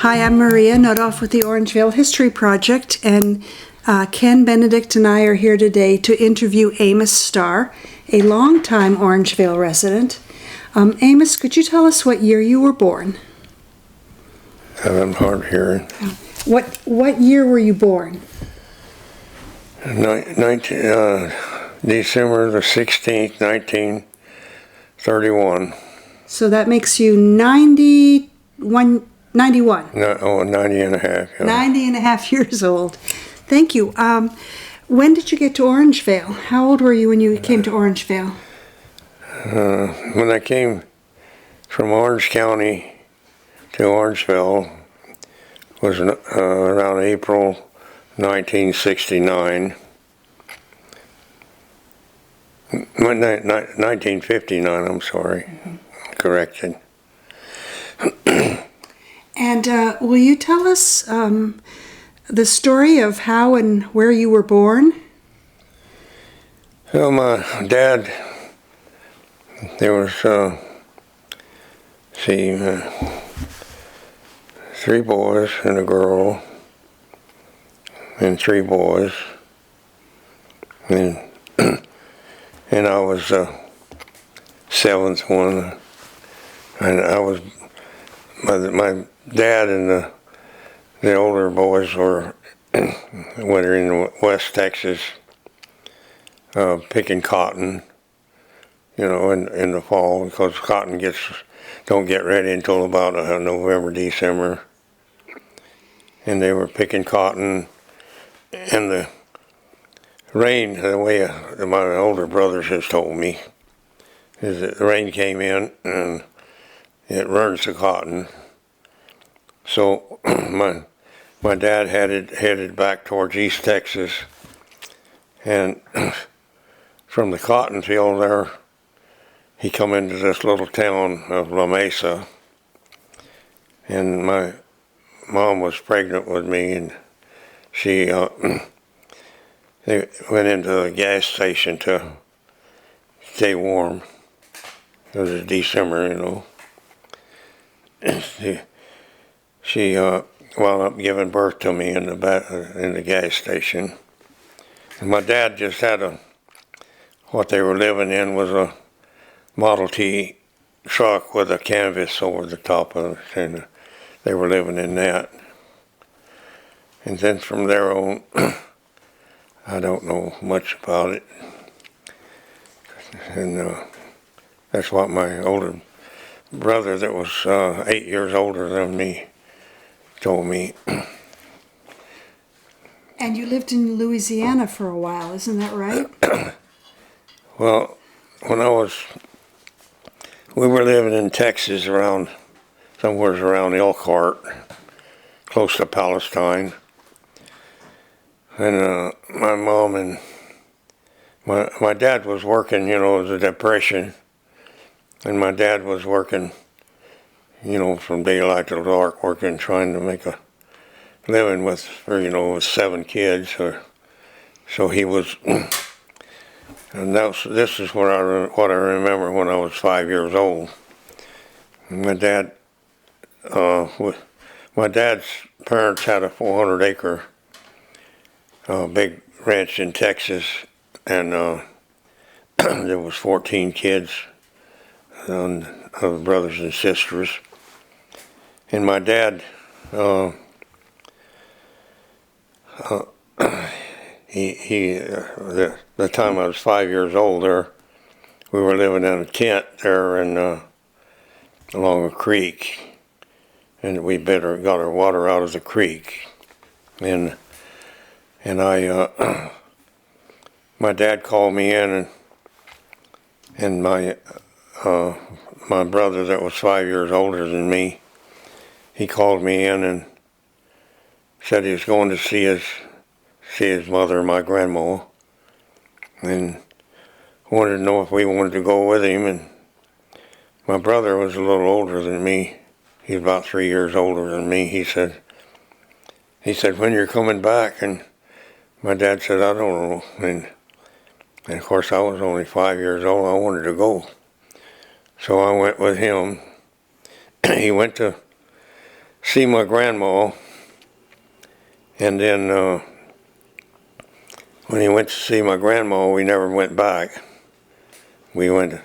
Hi, I'm Maria Nudoff with the Orangevale History Project, and Ken Benedict and I are here today to interview Amos Starr, a longtime Orangevale resident. Amos, could you tell us what year you were born? I'm hard of hearing. What year were you born? December the 16th, 1931. So that makes you 91. 90 and a half. Yeah. 90 and a half years old. Thank you. When did you get to Orangevale? How old were you when you came to Orangevale? When I came from Orange County to Orangevale was around April 1969. 1959, I'm sorry. Correction. And will you tell us the story of how and where you were born? Well, my dad, there was, three boys and a girl, and three boys, and and I was the seventh one, and I was my dad and the older boys were in West Texas picking cotton, in the fall, because cotton don't get ready until about November, December, and they were picking cotton, and the rain, the way my older brothers has told me, is that the rain came in and it runs the cotton. So my dad headed back towards East Texas, and from the cotton field there, he come into this little town of La Mesa, and my mom was pregnant with me, and she they went into a gas station to stay warm. It was December, She wound up giving birth to me in the gas station. And my dad just had what they were living in was a Model T truck with a canvas over the top of it, and they were living in that. And then from there on, I don't know much about it. And that's what my older brother, that was 8 years older than me, told me. And you lived in Louisiana for a while, isn't that right? Well, we were living in Texas somewhere around Elkhart, close to Palestine. And my mom and my dad was working, it was a depression. And my dad was working, from daylight till dark, trying to make a living with 7 kids. So he was, and this is what I remember when I was 5 years old. And my dad's parents had a 400-acre big ranch in Texas, and there was 14 kids. Of brothers and sisters, and my dad, the time I was 5 years old, we were living in a tent there along a creek, and we got our water out of the creek, and I my dad called me in, and my brother, that was 5 years older than me, he called me in and said he was going to see his mother, my grandma, and wanted to know if we wanted to go with him. And my brother was a little older than me. He's about 3 years older than me. He said, when you're coming back? And my dad said, I don't know. And of course, I was only 5 years old. I wanted to go. So I went with him. He went to see my grandma, and then when he went to see my grandma, we never went back. We went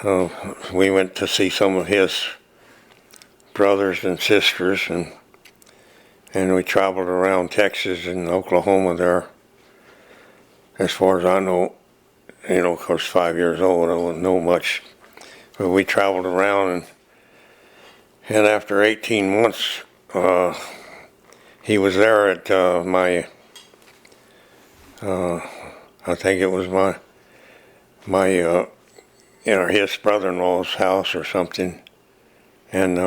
to see some of his brothers and sisters, and we traveled around Texas and Oklahoma there. As far as I know, of course, 5 years old, I wouldn't know much. But we traveled around, and after 18 months, he was there at I think it was his brother-in-law's house or something, and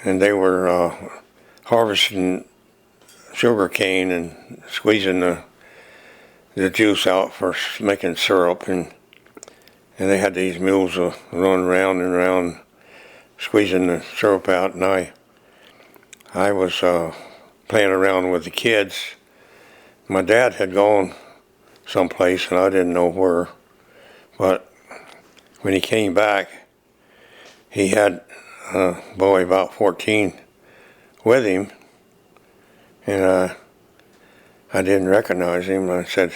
they were harvesting sugar cane and squeezing the juice out for making syrup, and they had these mules running around and around squeezing the syrup out, and I was playing around with the kids. My dad had gone someplace, and I didn't know where, but when he came back, he had a boy about 14 with him, and I didn't recognize him. I said,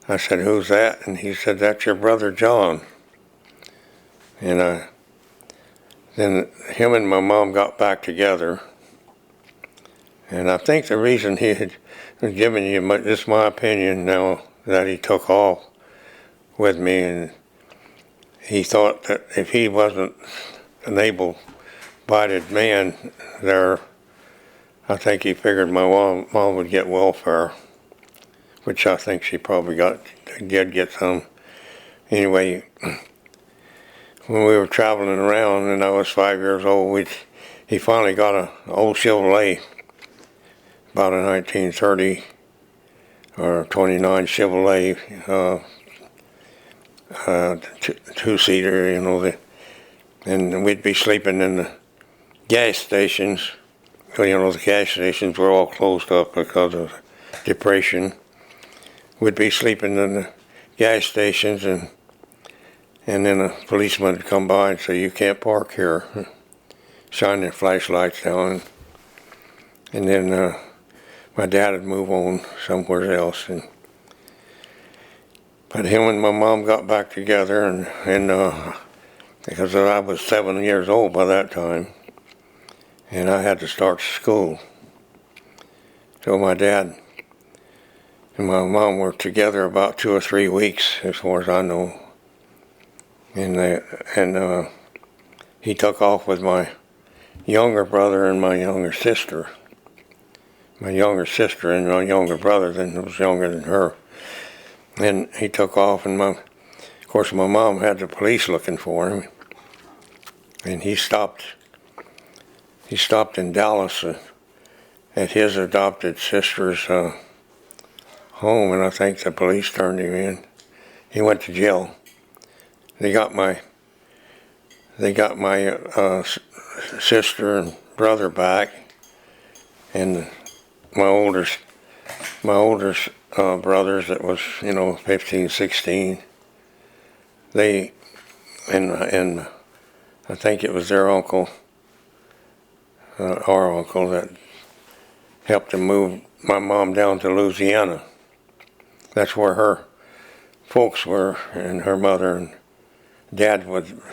"Who's that?" And he said, "That's your brother John." And then him and my mom got back together. And I think the reason he had given you, this is my opinion now, that he took off with me, and he thought that if he wasn't an able-bodied man there, I think he figured my mom would get welfare, which I think she probably did get some. Anyway, when we were traveling around and I was 5 years old, he finally got an old Chevrolet, about a 1930 or 29 Chevrolet, two-seater, and we'd be sleeping in the gas stations. The gas stations were all closed up because of depression. We'd be sleeping in the gas stations, and then a policeman would come by and say, "You can't park here," shine their flashlights down, and then my dad would move on somewhere else. But him and my mom got back together, and because I was 7 years old by that time, and I had to start school. So my dad and my mom were together about 2 or 3 weeks, as far as I know. And he took off with my younger brother and my younger sister. My younger sister and my younger brother was younger than her. And he took off, and of course my mom had the police looking for him. And he stopped in Dallas at his adopted sister's home, and I think the police turned him in. He went to jail. They got my sister and brother back, and my oldest brothers that was 15, 16. And I think it was their uncle, our uncle, that helped him move my mom down to Louisiana. That's where her folks were, and her mother and dad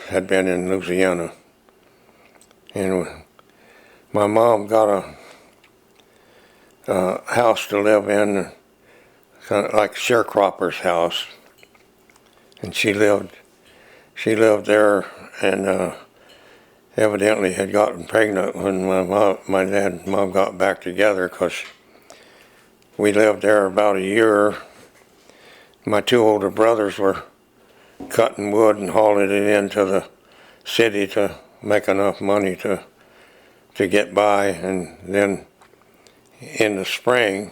had been in Louisiana. And my mom got a house to live in, kind of like a sharecropper's house, and she lived there, and evidently had gotten pregnant when my dad and mom got back together, because we lived there about a year. My 2 older brothers were cutting wood and hauling it into the city to make enough money to get by. And then in the spring,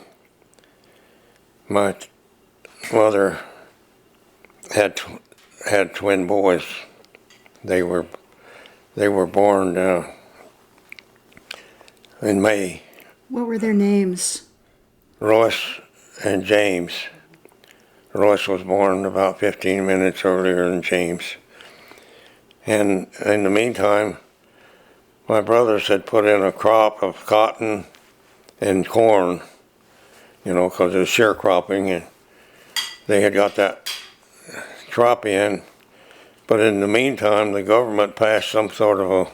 my mother had twin boys. They were born in May. What were their names? Royce and James. Royce was born about 15 minutes earlier than James. And in the meantime, my brothers had put in a crop of cotton and corn, because it was sharecropping, and they had got that crop in. But in the meantime, the government passed some sort of a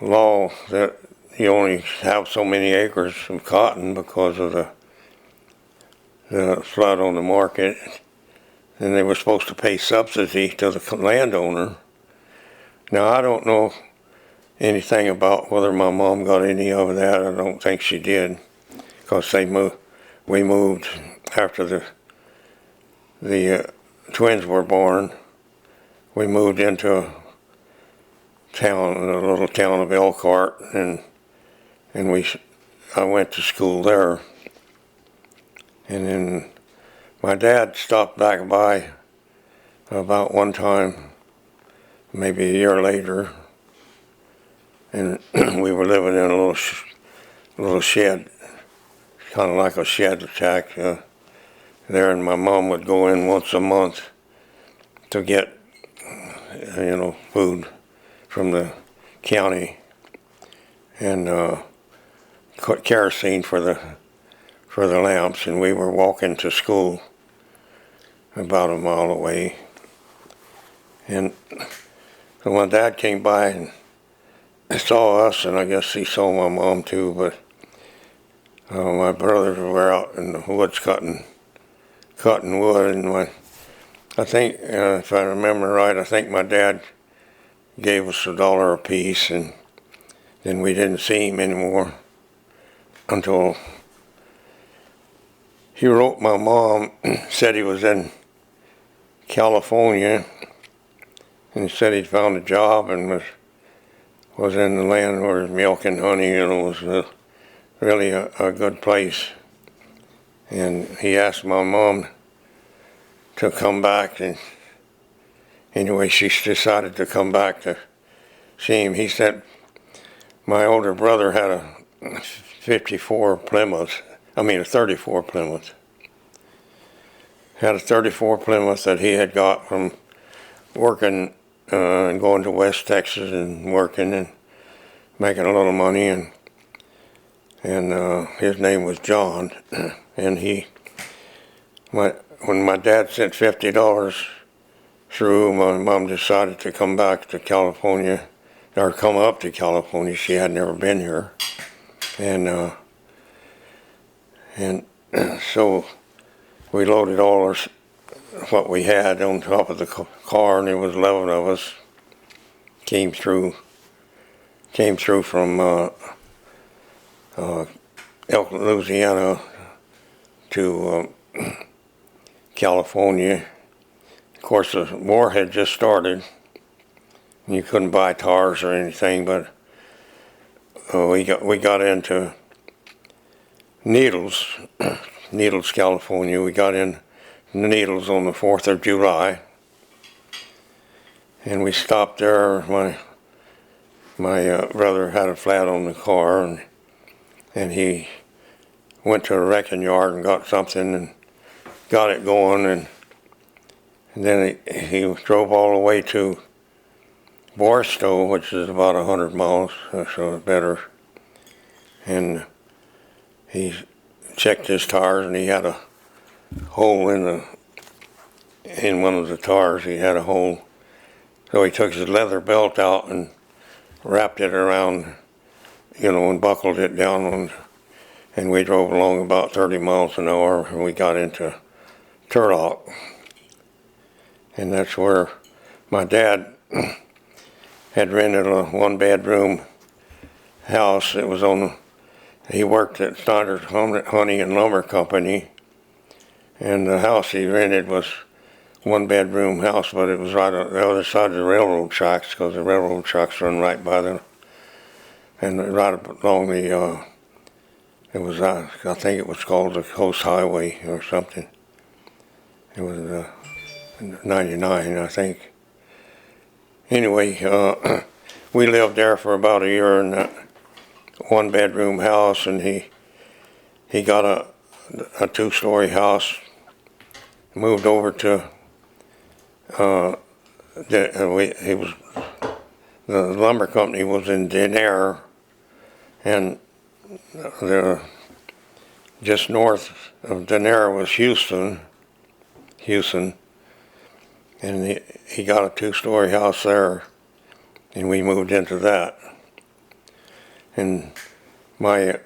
law that you only have so many acres of cotton because of the flood on the market. And they were supposed to pay subsidy to the landowner. Now, I don't know anything about whether my mom got any of that. I don't think she did, because we moved after the twins were born. We moved into a little town of Elkhart, and I went to school there. And then my dad stopped back by about one time, maybe a year later, and we were living in a little shed, kind of like a shed shack there, and my mom would go in once a month to get, food from the county, and kerosene for the lamps, and we were walking to school about a mile away. And so my dad came by and saw us, and I guess he saw my mom too, but my brothers were out in the woods cutting wood, and I think, if I remember right, I think my dad gave us $1 apiece, and then we didn't see him anymore until he wrote my mom, said he was in California, and he said he'd found a job and was in the land where milk and honey, was really a good place. And he asked my mom to come back, and anyway, she decided to come back to see him. He said my older brother had a 34 Plymouth. Had a 34 Plymouth that he had got from working and going to West Texas and working and making a little money, and his name was John, and when my dad sent $50 through, my mom decided to come back to California, or come up to California. She had never been here, and so we loaded all what we had on top of the car, and there was 11 of us came through from Louisiana to California. Of course, the war had just started. You couldn't buy tires or anything, but we got into Needles, California. We got in Needles on the 4th of July, and we stopped there. My brother had a flat on the car, and he went to a wrecking yard and got something and got it going, and then he drove all the way to Barstow, which is about 100 miles, so better, and he checked his tires, and he had a hole in one of the tires. He had a hole, so he took his leather belt out and wrapped it around, and buckled it down, and we drove along about 30 miles an hour, and we got into Turlock, and that's where my dad had rented a one-bedroom house. It was he worked at Snyder's Honey and Lumber Company, and the house he rented was one-bedroom house, but it was right on the other side of the railroad tracks, because the railroad tracks run right by and right along the, it was, I think it was called the Coast Highway or something. It was 99, I think. Anyway, we lived there for about a year in that one-bedroom house, and he got a two-story house, moved over to the lumber company was in Denair, and just north of Denair was Houston, and he got a 2-story house there, and we moved into that. And my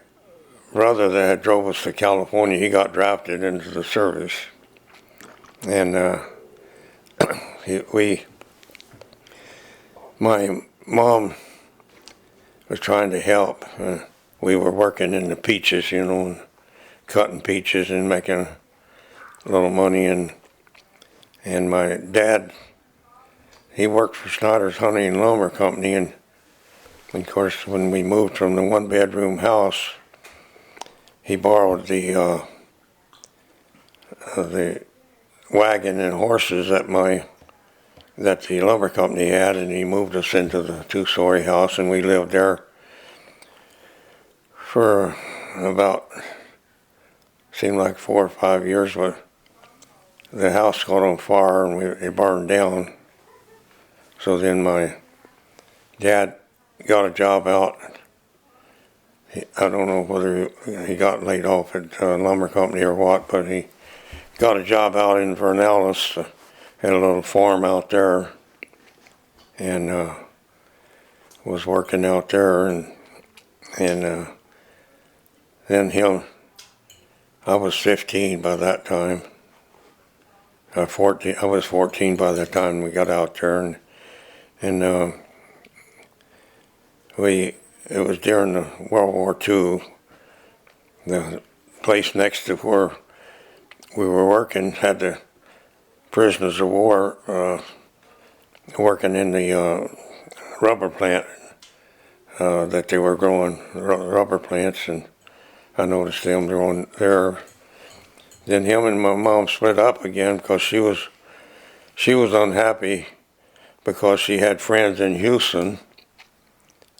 brother that had drove us to California, he got drafted into the service, and my mom was trying to help. We were working in the peaches, and cutting peaches and making a little money, and my dad, he worked for Snyder's Hunting and Lumber Company, and of course when we moved from the 1-bedroom house, he borrowed the wagon and horses that the lumber company had, and he moved us into the 2-story house, and we lived there for about, seemed like 4 or 5 years, but the house caught on fire and it burned down. So then my dad got a job out. I don't know whether he got laid off at a lumber company or what, but he got a job out in Vernalis, had a little farm out there, and was working out there, and then I was 15 by that time. I was 14 by the time we got out there, and it was during the World War II. The place next to where we were working had the prisoners of war working in the rubber plant that they were growing rubber plants, and I noticed them growing there. Then him and my mom split up again because she was unhappy because she had friends in Houston,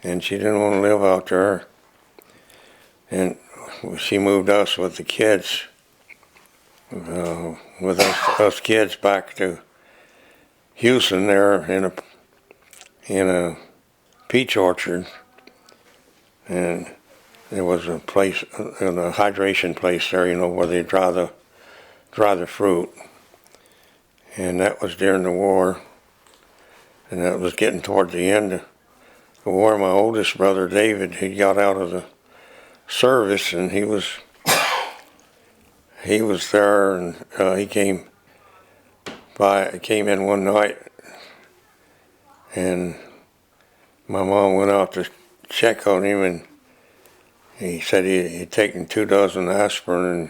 and she didn't want to live out there. And she moved us with the kids, with us kids back to Houston there in a peach orchard, and there was a place, a hydration place there, where they dry the fruit, and that was during the war, and that was getting toward the end of the war. My oldest brother David, he got out of the service, and he was there, and he came in one night, and my mom went out to check on him, and he said he'd taken 2 dozen aspirin, and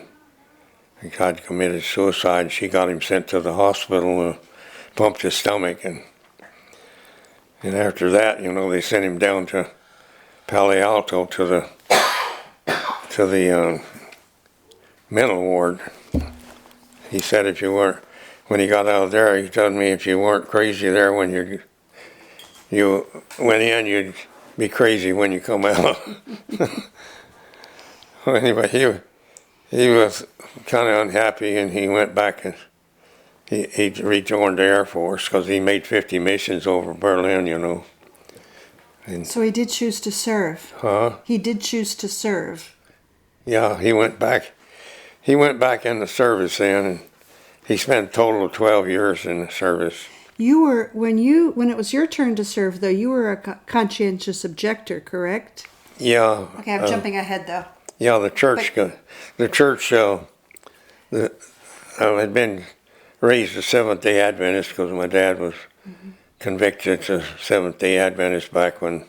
he had committed suicide. She got him sent to the hospital and pumped his stomach, and after that, they sent him down to Palo Alto to the mental ward. He said when he got out of there, he told me if you weren't crazy there when you went in, you'd be crazy when you come out. Well, anyway, he was kind of unhappy, and he went back and he rejoined the Air Force because he made 50 missions over Berlin, And, So he did choose to serve. huh? He did choose to serve. Yeah, he went back. He went back in the service then, and he spent a total of 12 years in the service. You were when it was your turn to serve, though. You were a conscientious objector, correct? Yeah. Okay, I'm jumping ahead though. Yeah, the church I had been raised a Seventh-day Adventist because my dad was convicted to Seventh-day Adventist back when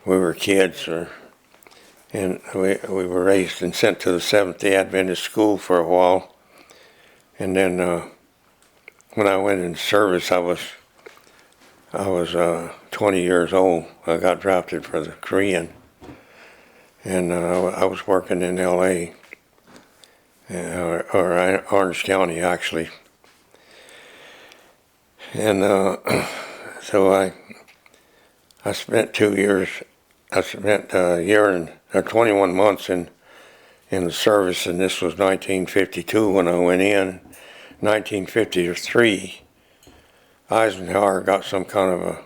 we were kids, and we were raised and sent to the Seventh-day Adventist school for a while, and then when I went into service, I was 20 years old. I got drafted for the Korean, and I was working in L.A. Or Orange County actually, and so I spent 2 years. I spent a year and 21 months in the service, and this was 1952 when I went in. 1953, Eisenhower got some kind of a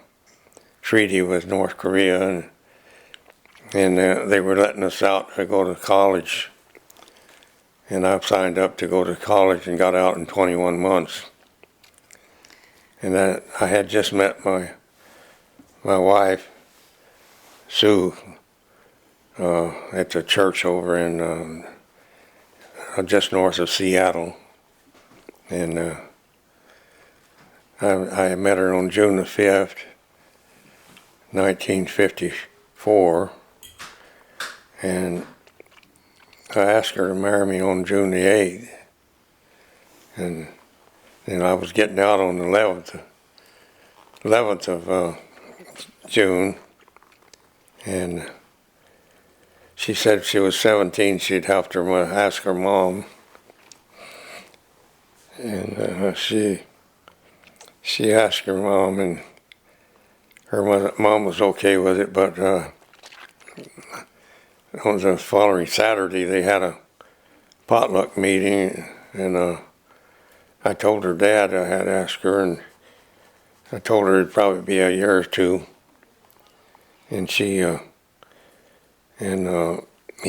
treaty with North Korea, and they were letting us out to go to college. And I signed up to go to college and got out in 21 months. And I had just met my wife, Sue, at the church over in just north of Seattle. And I met her on June the 5th, 1954. And I asked her to marry me on June the 8th. And I was getting out on the 11th of June. And she said she was 17, she'd have to ask her mom. And she asked her mom, and her mom was okay with it, but on the following Saturday they had a potluck meeting, and I told her dad I had asked her, and I told her it'd probably be a year or two. And he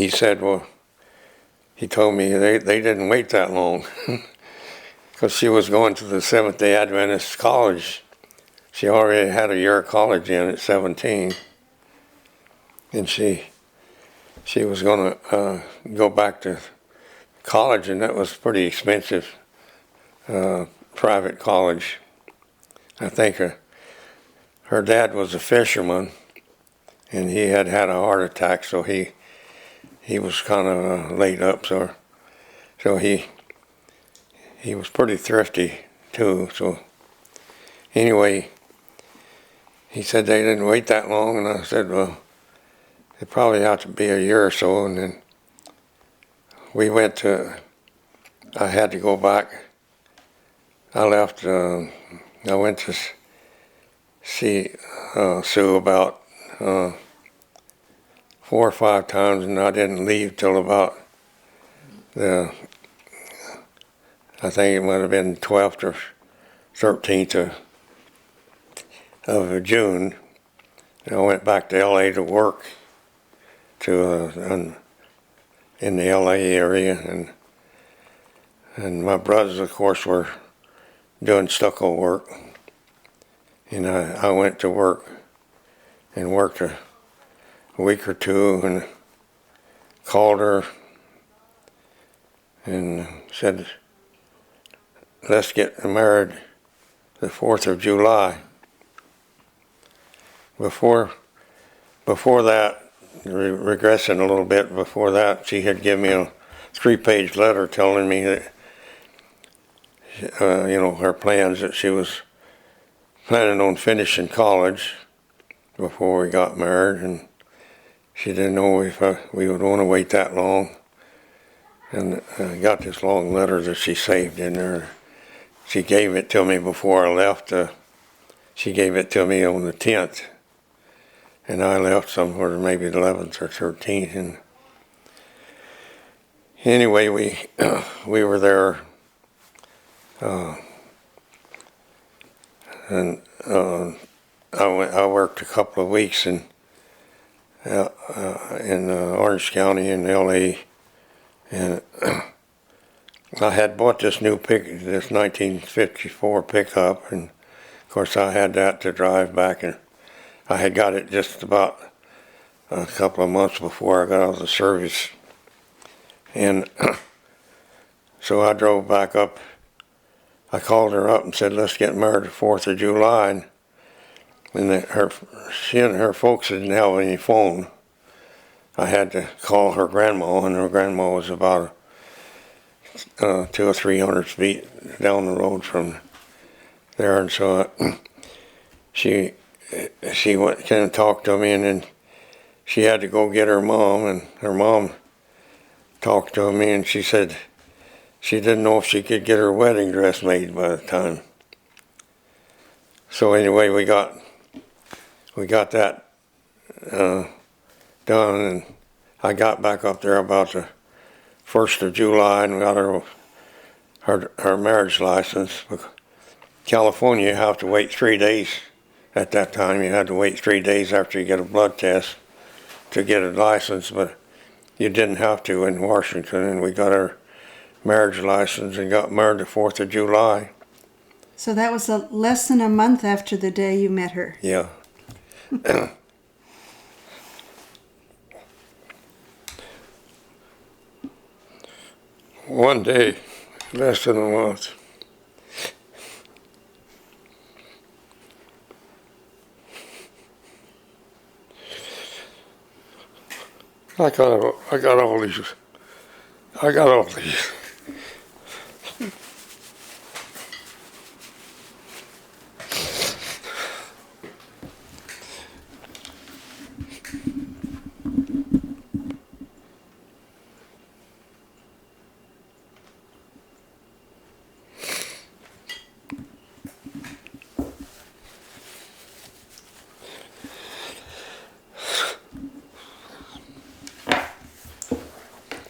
said, well, he told me they didn't wait that long. Because she was going to the Seventh-day Adventist college. She already had a year of college in at 17. And she was going to go back to college, and that was pretty expensive, private college. I think her dad was a fisherman, and he had a heart attack, so he was kind of laid up. So he was pretty thrifty too. So anyway, he said they didn't wait that long, and I said, well, it probably ought to be a year or so. And then I had to go back. I left, I went to see Sue about 4 or 5 times, and I didn't leave till about I think it might have been 12th or 13th of June. And I went back to L.A. to work in the L.A. area, and my brothers, of course, were doing stucco work. And I went to work and worked a week or two, and called her and said, let's get married the 4th of July. Before that, regressing a little bit, before that, she had given me a 3-page letter telling me that, her plans, that she was planning on finishing college before we got married, and she didn't know if we would want to wait that long. And I got this long letter that she saved in there. She gave it to me before I left. She gave it to me on the 10th, and I left somewhere maybe the 11th or 13th. And anyway, we were there, and I worked a couple of weeks in Orange County in L.A. And I had bought this 1954 pickup, and of course I had that to drive back, and I had got it just about a couple of months before I got out of the service. And so I drove back up. I called her up and said, let's get married the 4th of July. And she and her folks didn't have any phone. I had to call her grandma, and her grandma was about 200 or 300 feet down the road from there. And so she went and talked to me, and then she had to go get her mom, and her mom talked to me, and she said she didn't know if she could get her wedding dress made by the time. So anyway, we got that done, and I got back up there about the 1st of July and got her marriage license. California, you have to wait 3 days at that time. You had to wait 3 days after you get a blood test to get a license, but you didn't have to in Washington. And we got our marriage license and got married the 4th of July. So that was less than a month after the day you met her. Yeah. One day, less than a month. I got all these.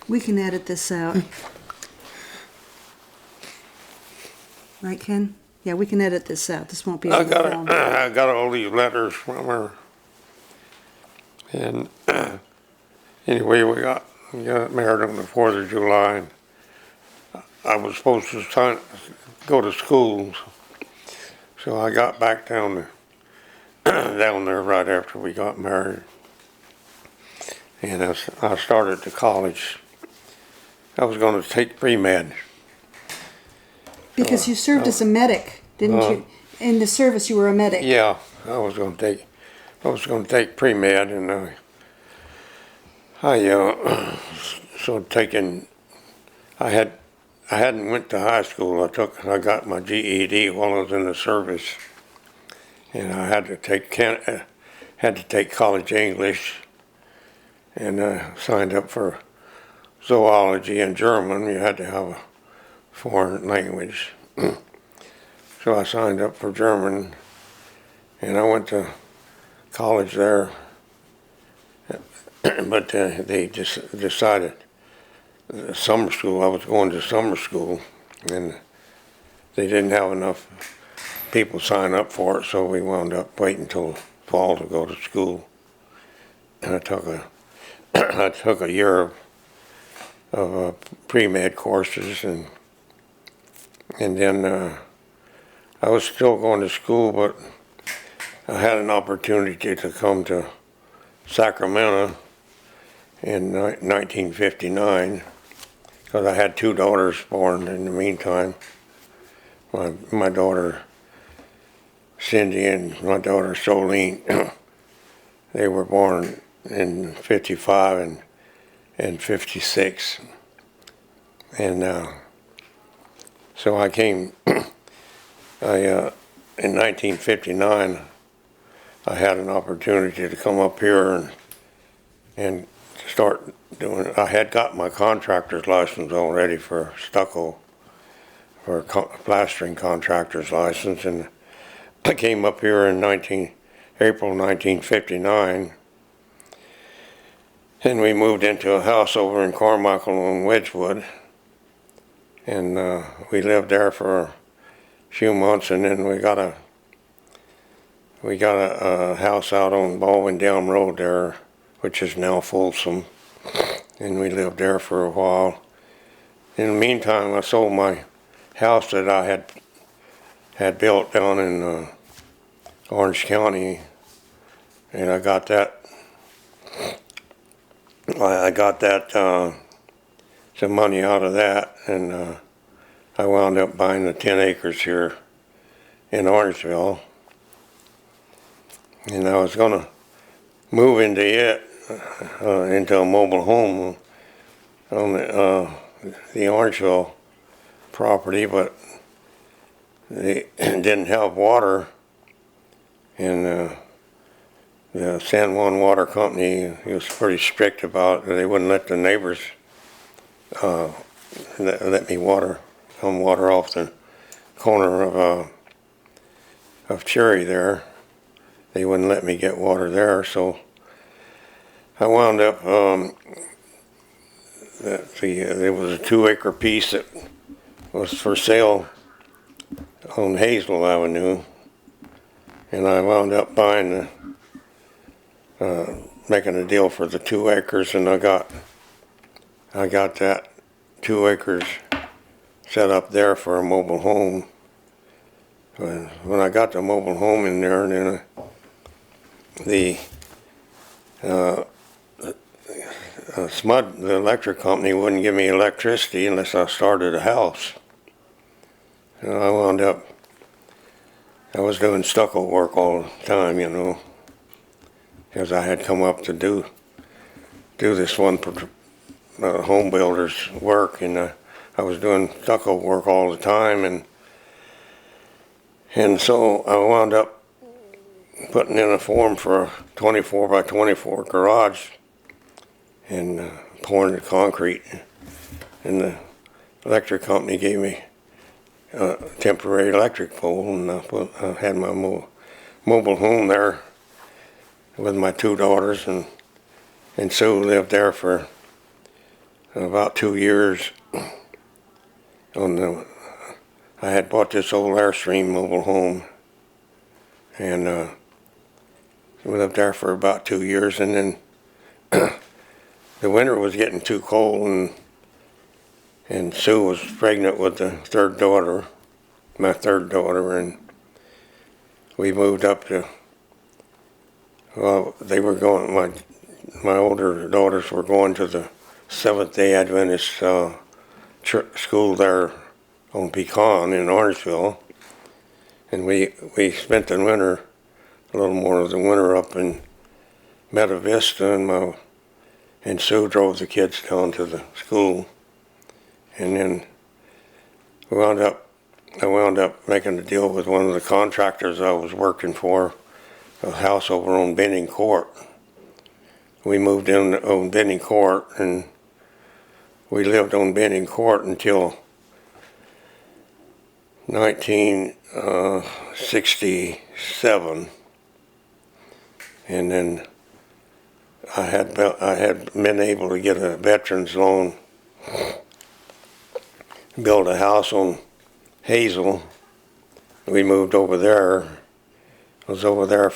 We can edit this out. Right, Ken? Yeah, we can edit this out. This won't be I on the got film. I got all these letters from her, and anyway, we got married on the 4th of July. And I was supposed to go to school, so I got back down there right after we got married, and I started to college. I was going to take pre-med. Because you served as a medic, didn't you? In the service, you were a medic. Yeah, I was going to take pre-med, and I hadn't went to high school. I got my GED while I was in the service, and I had to take college English, and signed up for zoology and German. You had to have a foreign language. So I signed up for German, and I went to college there. But they just decided summer school. I was going to summer school, and they didn't have enough people sign up for it, so we wound up waiting until fall to go to school. And I took a year of pre-med courses, and then I was still going to school, but I had an opportunity to come to Sacramento in 1959 because I had 2 daughters born in the meantime. My daughter Cindy and my daughter Solene, they were born in 55 and 56. And so I came, in 1959, I had an opportunity to come up here and start doing, I had got my contractor's license already for stucco, for a plastering contractor's license, and I came up here in April 1959, and we moved into a house over in Carmichael and Wedgwood, and we lived there for a few months, and then we got a house out on Baldwin Dam Road there, which is now Folsom, and we lived there for a while. In the meantime, I sold my house that I had built down in Orange County, and I got that some money out of that, and I wound up buying the 10 acres here in Orangevale, and I was going to move into it, into a mobile home on the Orangevale property, but they didn't have water, and the San Juan Water Company was pretty strict about it. They wouldn't let the neighbors let me come water off the corner of Cherry there. They wouldn't let me get water there, so I wound up there was a 2-acre piece that was for sale on Hazel Avenue, and I wound up buying making a deal for the 2 acres, and I got that 2 acres set up there for a mobile home. When I got the mobile home in there, and then the the electric company wouldn't give me electricity unless I started a house. And I wound up, I was doing stucco work all the time, you know, because I had come up to do this one home builder's work, and I was doing stucco work all the time, and so I wound up putting in a form for a 24 by 24 garage, and pouring the concrete, and the electric company gave me a temporary electric pole, and I had my mobile home there with my 2 daughters, and Sue lived there for about 2 years. I had bought this old Airstream mobile home, and we lived there for about 2 years, and then the winter was getting too cold, and Sue was pregnant with the 3rd daughter, my 3rd daughter, and we moved up to, well, they were going, my older daughters were going to the Seventh-day Adventist school there on Pecan in Orangevale, and we spent the winter, a little more of the winter up in Meta Vista, and Sue drove the kids down to the school, and then I wound up making a deal with one of the contractors I was working for, a house over on Benning Court. We moved in on Benning Court, and we lived on Benning Court until 1967, and then I had been able to get a veterans loan, build a house on Hazel. We moved over there. I was over there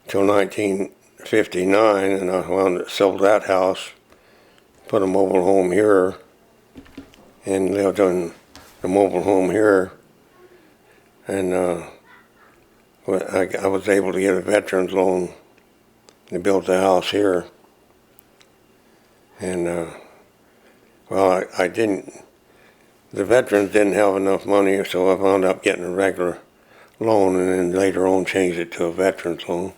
till 1959, and I sold that house, put a mobile home here, and lived in the mobile home here, and I was able to get a veterans loan and built the house here. And well, I didn't, the veterans didn't have enough money, so I wound up getting a regular loan, and then later on changed it to a veterans loan.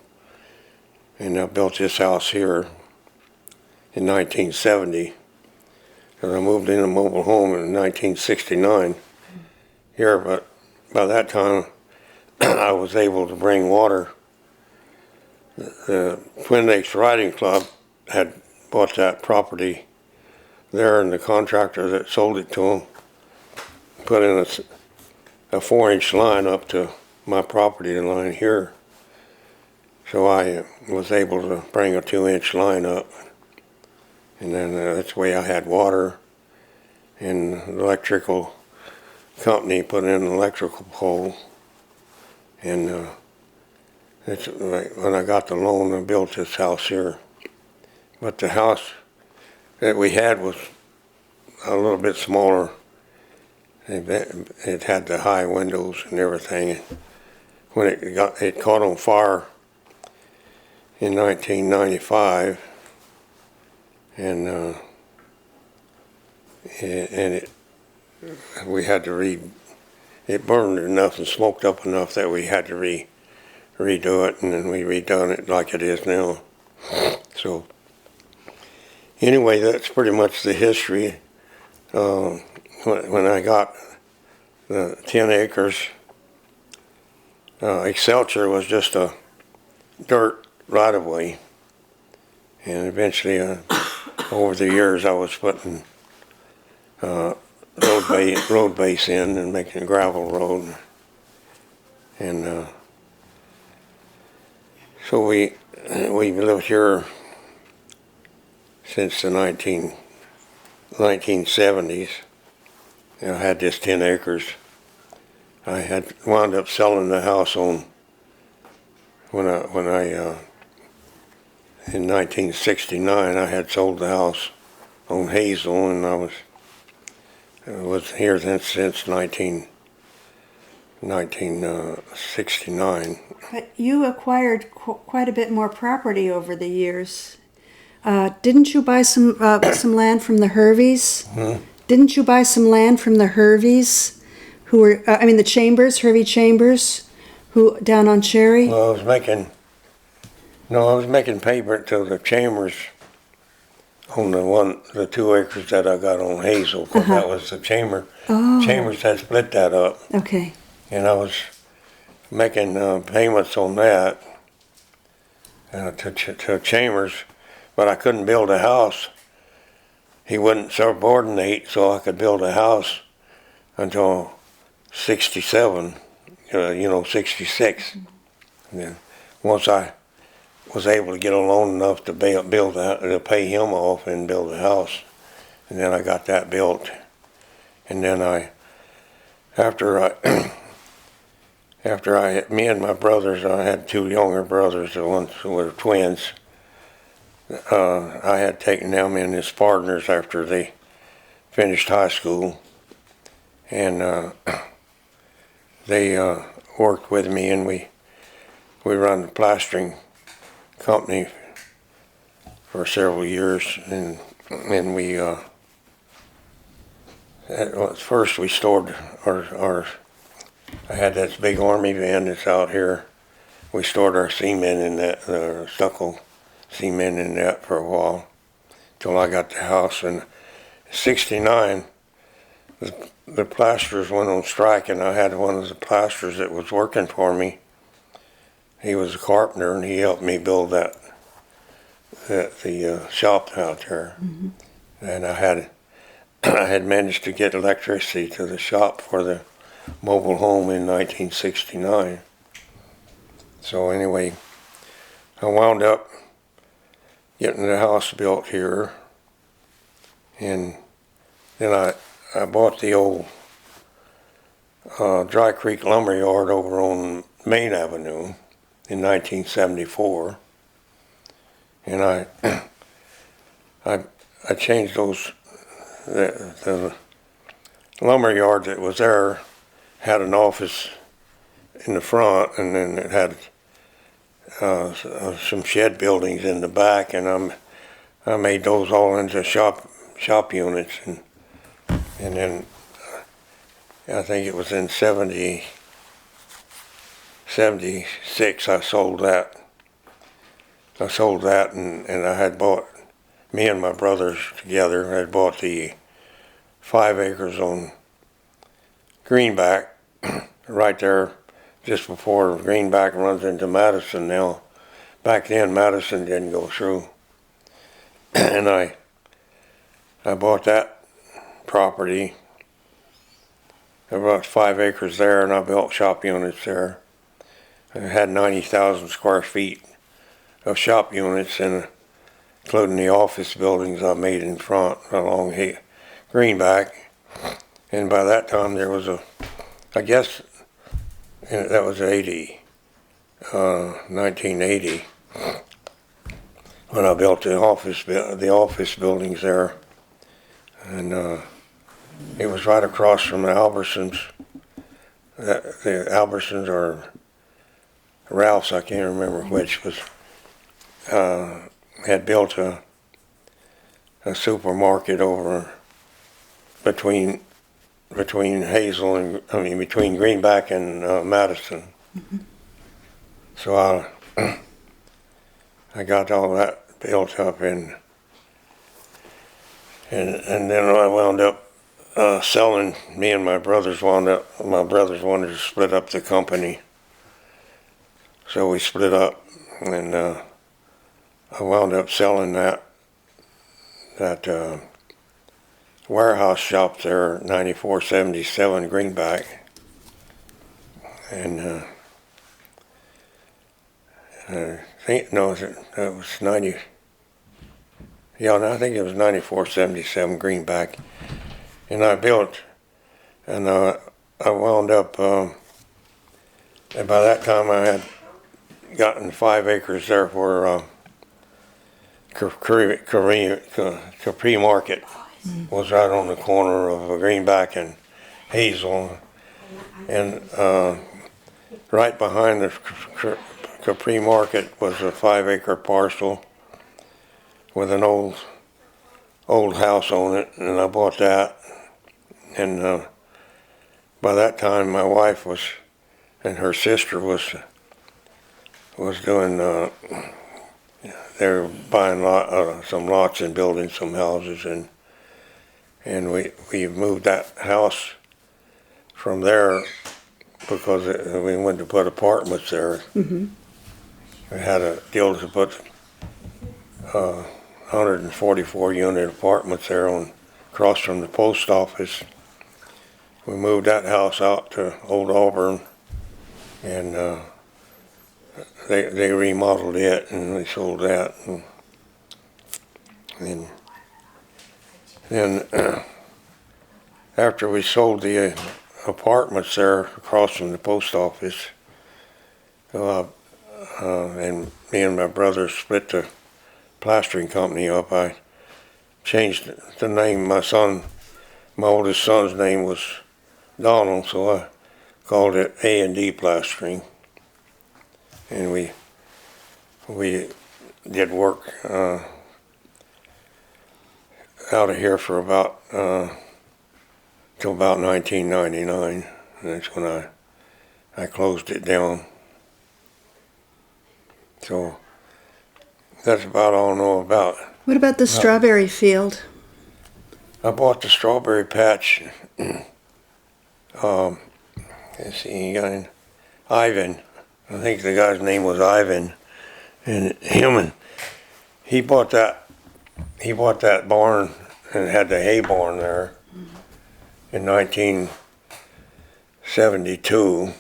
And I built this house here in 1970. And I moved in a mobile home in 1969 here, but by that time I was able to bring water. The Twin Lakes Riding Club had bought that property there, and the contractor that sold it to them put in a 4-inch line up to my property line here. So I was able to bring a 2-inch line up, and then that's the way I had water, and the electrical company put in an electrical pole, and when I got the loan, I built this house here. But the house that we had was a little bit smaller. It had the high windows and everything. When it caught on fire in 1995, and we had to it burned enough and smoked up enough that we had to redo it, and then we redone it like it is now. So anyway, that's pretty much the history. When I got the 10 acres, Excelsior was just a dirt right-of-way, and eventually over the years I was putting road base in and making a gravel road, and so we lived here since the 1970s. I had this 10 acres. I had wound up selling the house on when I in 1969 I had sold the house on Hazel, and I was here since 1969. But you acquired quite a bit more property over the years. Didn't you buy some land from the Herveys? Hmm? Didn't you buy some land from the Herveys, who were the Chambers, Hervey Chambers, who down on Cherry? Well, I was making payment to the Chambers on the 2 acres that I got on Hazel, because that was the Chambers had split that up, Okay. and I was making payments on that to Chambers, but I couldn't build a house. He wouldn't subordinate so I could build a house until 67, 66. And then once I was able to get a loan enough to to pay him off and build a house, and then I got that built. And then me and my brothers, I had 2 younger brothers, the ones who were twins. I had taken them in as partners after they finished high school, and they worked with me, and we run the plastering company for several years, and we at first we stored I had this big army van that's out here. We stored our cement in that, stucco cement in that for a while, till I got the house. In '69, the plasterers went on strike, and I had one of the plasterers that was working for me. He was a carpenter, and he helped me build the shop out there. Mm-hmm. And I had managed to get electricity to the shop for the mobile home in 1969. So anyway, I wound up getting the house built here, and then I bought the old Dry Creek Lumber Yard over on Main Avenue in 1974, and I changed the lumber yard that was there had an office in the front, and then it had some shed buildings in the back, and I made those all into shop units, and then I think it was in 76 I sold that. And I had bought, me and my brothers together had bought the 5 acres on Greenback, right there just before Greenback runs into Madison now. Back then Madison didn't go through. And I bought that property. I bought 5 acres there, and I built shop units there. I had 90,000 square feet of shop units, including the office buildings I made in front along Greenback. And by that time there was I guess that was 1980, when I built the office buildings there. And it was right across from the Albertsons. The Albertsons or Ralph's, I can't remember which, had built a supermarket over between Hazel and between Greenback and Madison. Mm-hmm. So I got all that built up, and then I wound up selling. Me and my brothers wanted to split up the company, so we split up, and I wound up selling that warehouse shop there, 9477 Greenback, and I think that was 90. Yeah, I think it was 9477 Greenback, and I built, and I wound up. And by that time, I had gotten 5 acres there for Capri Market. Was right on the corner of Greenback and Hazel, and right behind the Capri Market was a 5-acre parcel with an old house on it, and I bought that. And by that time, my wife was, and her sister was doing. They were buying some lots and building some houses, and we moved that house from there because we wanted to put apartments there. Mm-hmm. We had a deal to put 144 unit apartments there across from the post office. We moved that house out to Old Auburn, and they remodeled it, and we sold that. And then after we sold the apartments there across from the post office, and me and my brother split the plastering company up, I changed the name. My oldest son's name was Donald, so I called it A&D Plastering. And we did work out of here for about till about 1999. And that's when I closed it down. So that's about all I know about. What about the strawberry field? I bought the strawberry patch. Let's see, Ivan. I think the guy's name was Ivan, and he bought that barn and had the hay barn there in 1972.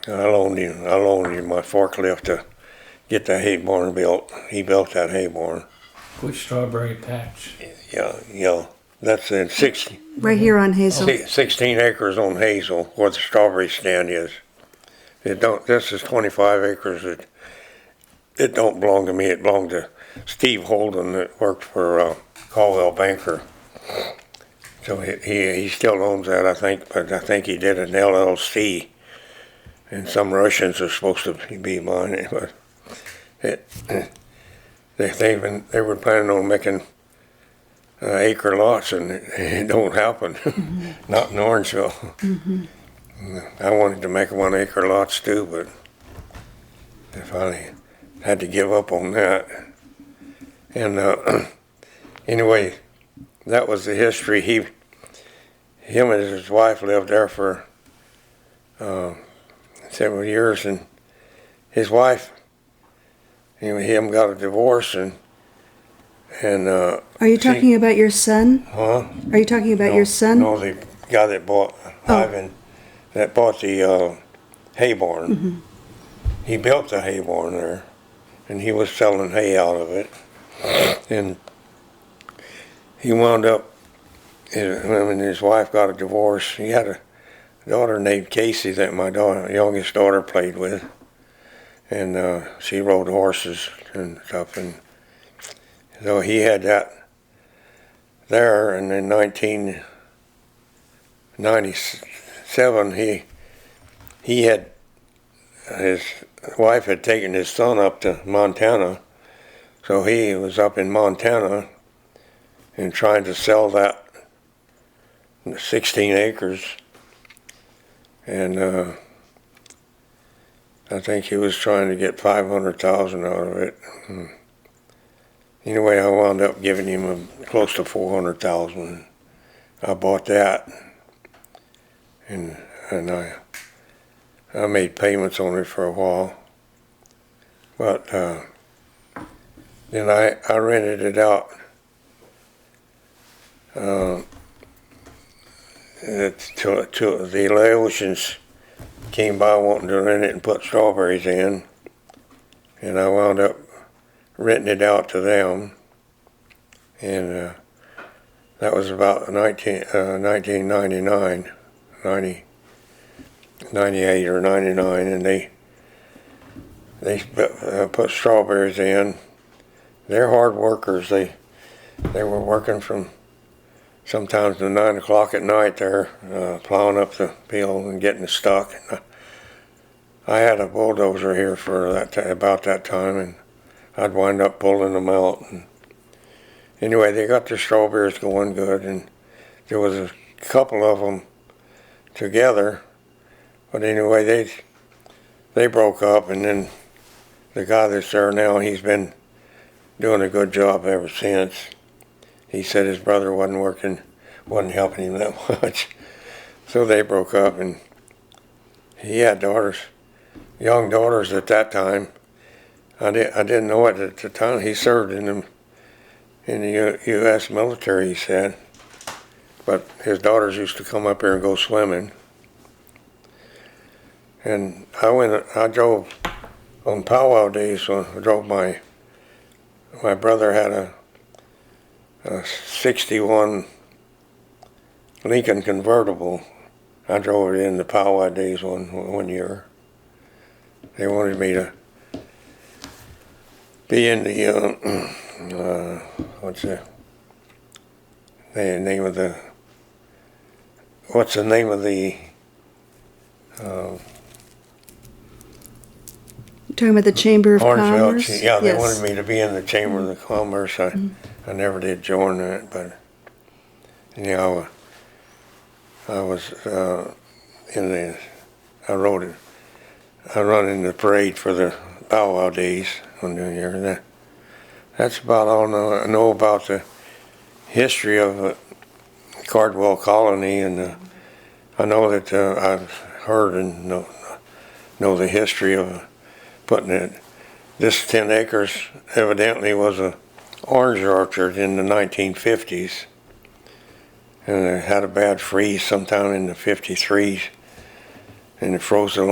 I loaned him my forklift to get the hay barn built. He built that hay barn. Which strawberry patch? Yeah. That's in 16. Right here on Hazel. 16 acres on Hazel, where the strawberry stand is. This is 25 acres. It don't belong to me. It belonged to Steve Holden that worked for Caldwell Banker. So he still owns that, I think, but I think he did an LLC. And some Russians are supposed to be buying it, but they were planning on making acre lots, and it don't happen. Mm-hmm. Not in Orangevale. Mm-hmm. I wanted to make 1 acre lots too, but I finally had to give up on that. And anyway, that was the history. Him and his wife lived there for several years, and his wife, him got a divorce, and are you talking about your son? Huh? Are you talking about your son? No, the guy that bought Ivan, that bought the hay barn. Mm-hmm. He built the hay barn there, and he was selling hay out of it. And he wound up, when his wife got a divorce, he had a daughter named Casey that my youngest daughter played with. And she rode horses and stuff. And so he had that there, and in 1997 he had, his wife had taken his son up to Montana, so he was up in Montana and trying to sell that 16 acres, and I think he was trying to get $500,000 out of it. Anyway, I wound up giving him close to $400,000. I bought that, and I made payments on it for a while. But then I rented it out to the Laotians came by wanting to rent it and put strawberries in, and I wound up renting it out to them, and that was about 1999, 98 or 99, and they put strawberries in. They're hard workers. They were working from sometimes to 9 o'clock at night there, plowing up the field and getting it stuck. I had a bulldozer here for about that time, and I'd wind up pulling them out. And anyway, they got their strawberries going good, and there was a couple of them together. But anyway, they broke up, and then the guy that's there now, he's been doing a good job ever since. He said his brother wasn't helping him that much. So they broke up, and he had young daughters at that time. I didn't know it at the time. He served in the U.S. military, he said. But his daughters used to come up here and go swimming. And I drove on powwow days. So I drove my brother had a 61 Lincoln convertible. I drove it in the powwow days one year. They wanted me to be in the what's the name of the You're talking about the Chamber of Commerce? Yeah, they wanted me to be in the Chamber of Commerce. I never did join that, but anyhow, I was I run in the parade for the powwow days one year. That's about all I know about the history of Cardwell Colony, and I know that I've heard and know the history of putting it. This 10 acres evidently was a orange orchard in the 1950s, and it had a bad freeze sometime in the 53s, and it froze the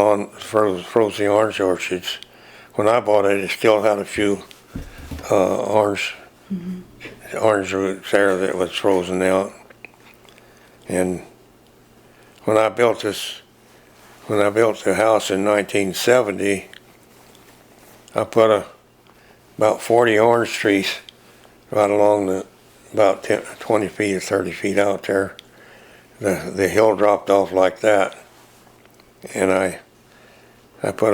orange orchards. When I bought it, it still had a few orange roots there that was frozen out. And when I built the house in 1970, I put about 40 orange trees right along about 20 feet or 30 feet out there. The hill dropped off like that, and I put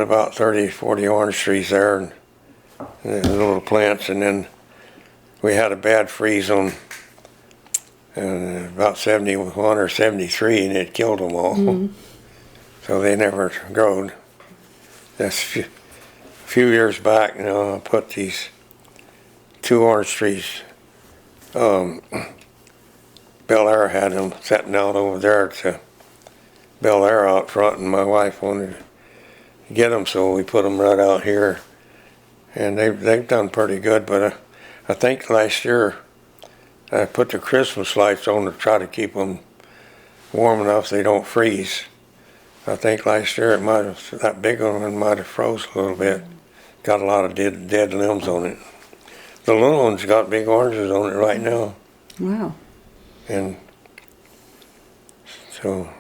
about 30, 40 orange trees there, and little plants, and then we had a bad freeze on about 71 or 73, and it killed them all. So they never growed. That's a few years back now. I put these 2 orange trees. Bel Air had them setting out over there to Bel Air out front, and my wife wanted to get them, so we put them right out here. And they've done pretty good, but I think last year I put the Christmas lights on to try to keep them warm enough they don't freeze. I think last year that big one might have froze a little bit. Got a lot of dead limbs on it. The little one's got big oranges on it right now. Wow. And so.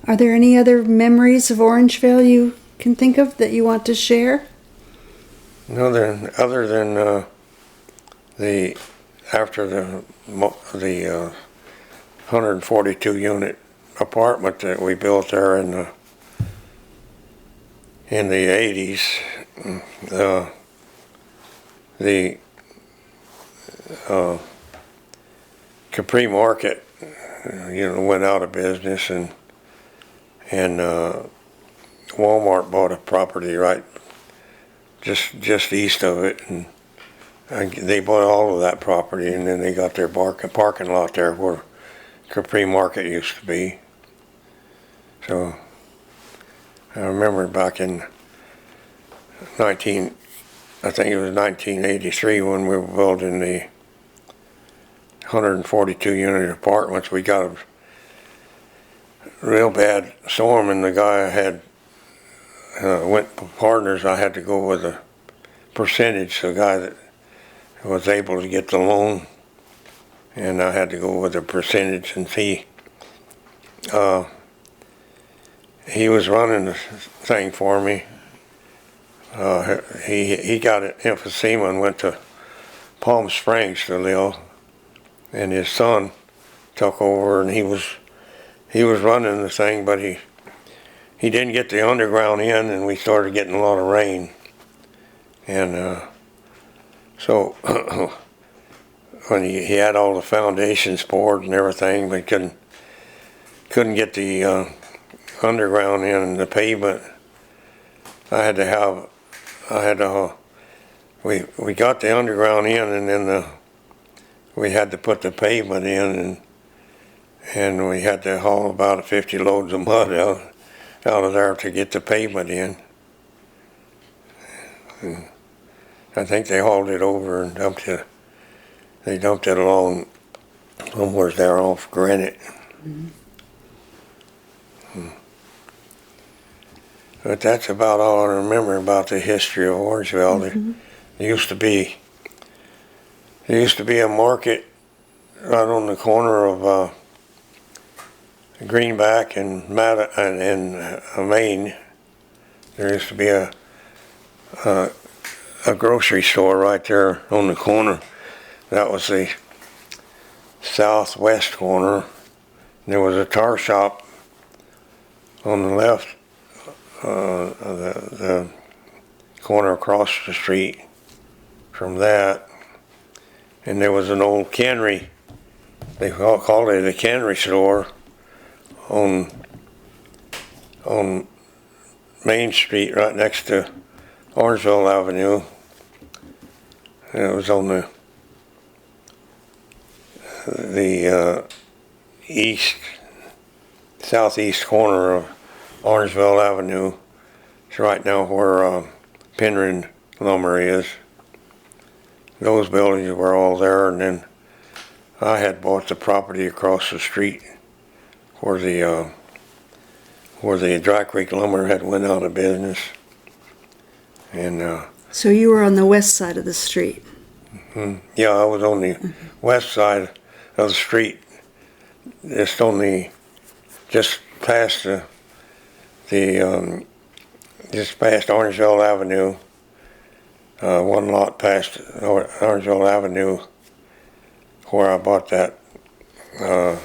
Are there any other memories of Orangevale you can think of that you want to share? No, other than after the 142 unit apartment that we built there in the 80s, the Capri Market, went out of business, and Walmart bought a property right just east of it, and they bought all of that property, and then they got their parking lot there where Capri Market used to be. So I remember back in I think it was 1983 when we were building the 142 unit apartments. We got a real bad storm, and the guy had went for partners. I had to go with a percentage. The guy that was able to get the loan, and I had to go with a percentage, and he was running the thing for me. He got emphysema and went to Palm Springs to live, and his son took over, and he was running the thing, but he didn't get the underground in, and we started getting a lot of rain, and so when he had all the foundations poured and everything, but he couldn't get the underground in and the pavement. We got the underground in, and then we had to put the pavement in, and we had to haul about 50 loads of mud out of there to get the pavement in. And I think they hauled it over and dumped it. They dumped it along somewhere there off Granite. Mm-hmm. But that's about all I remember about the history of Orangevale. Mm-hmm. There used to be a market right on the corner of Greenback and Maine. There used to be a grocery store right there on the corner. That was the southwest corner. There was a tar shop on the left, the corner across the street from that. And there was an old cannery. They called it a cannery store on Main Street, right next to Orangevale Avenue. And it was on the southeast corner of Orangevale Avenue. It's right now where Penryn Lumber is. Those buildings were all there, and then I had bought the property across the street where the Dry Creek Lumber had went out of business. And so you were on the west side of the street. Mm-hmm. Yeah, I was on the west side of the street, just past just past Orangevale Avenue. One lot past Orangevale Avenue, where I bought that. The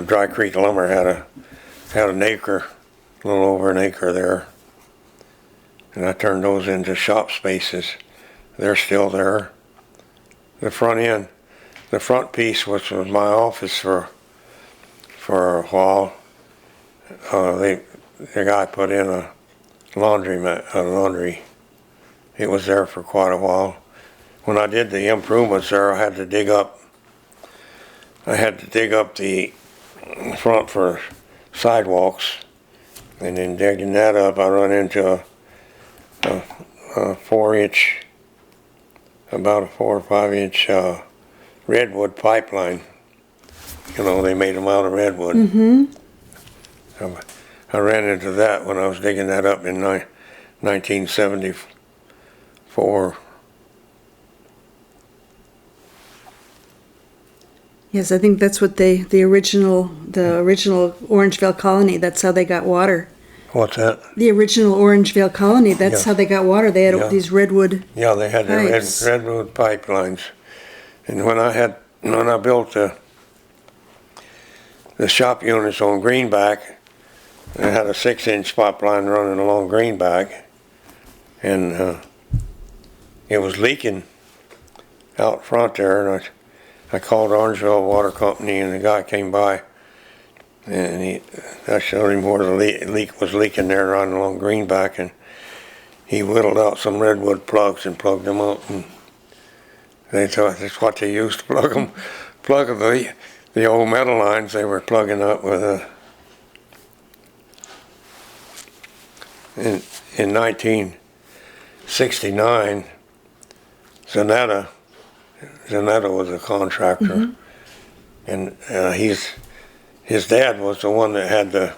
Dry Creek Lumber had an acre, a little over an acre there, and I turned those into shop spaces. They're still there. The front piece, which was my office for a while, the guy put in a laundry. It was there for quite a while. When I did the improvements there, I had to dig up the front for sidewalks, and in digging that up, I run into a 4-inch, about a 4 or 5 inch redwood pipeline. You know, they made them out of redwood. Mm-hmm. I ran into that when I was digging that up in 1974. Yes, I think that's what the original Orangevale colony, that's how they got water. What's that? The original Orangevale colony, that's how they got water. They had these redwood Yeah, they had their pipes. redwood pipelines. And when I built the shop units on Greenback, I had a 6-inch pipeline running along Greenback, and it was leaking out front there, and I called Orangevale Water Company, and the guy came by, and I showed him where the leak was leaking there running along Greenback, and he whittled out some redwood plugs and plugged them up, and they thought that's what they used to plug the old metal lines they were plugging up with in 1969, Zanetta was a contractor, and his dad was the one that had the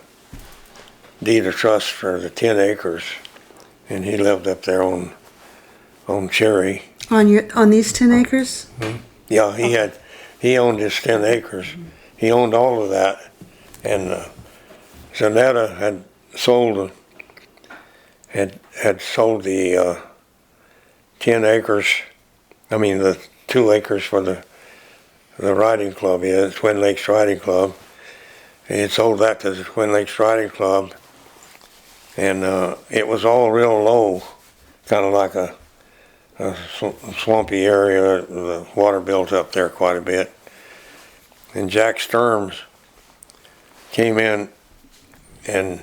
deed of trust for the 10 acres, and he lived up there on Cherry. On these 10 acres? Mm-hmm. Yeah, he owned his 10 acres. He owned all of that, and Zanetta had sold the 10 acres, I mean the 2 acres for the riding club is, Twin Lakes Riding Club. He had sold that to the Twin Lakes Riding Club, and it was all real low, kind of like a swampy area. The water built up there quite a bit. And Jack Sturms came in and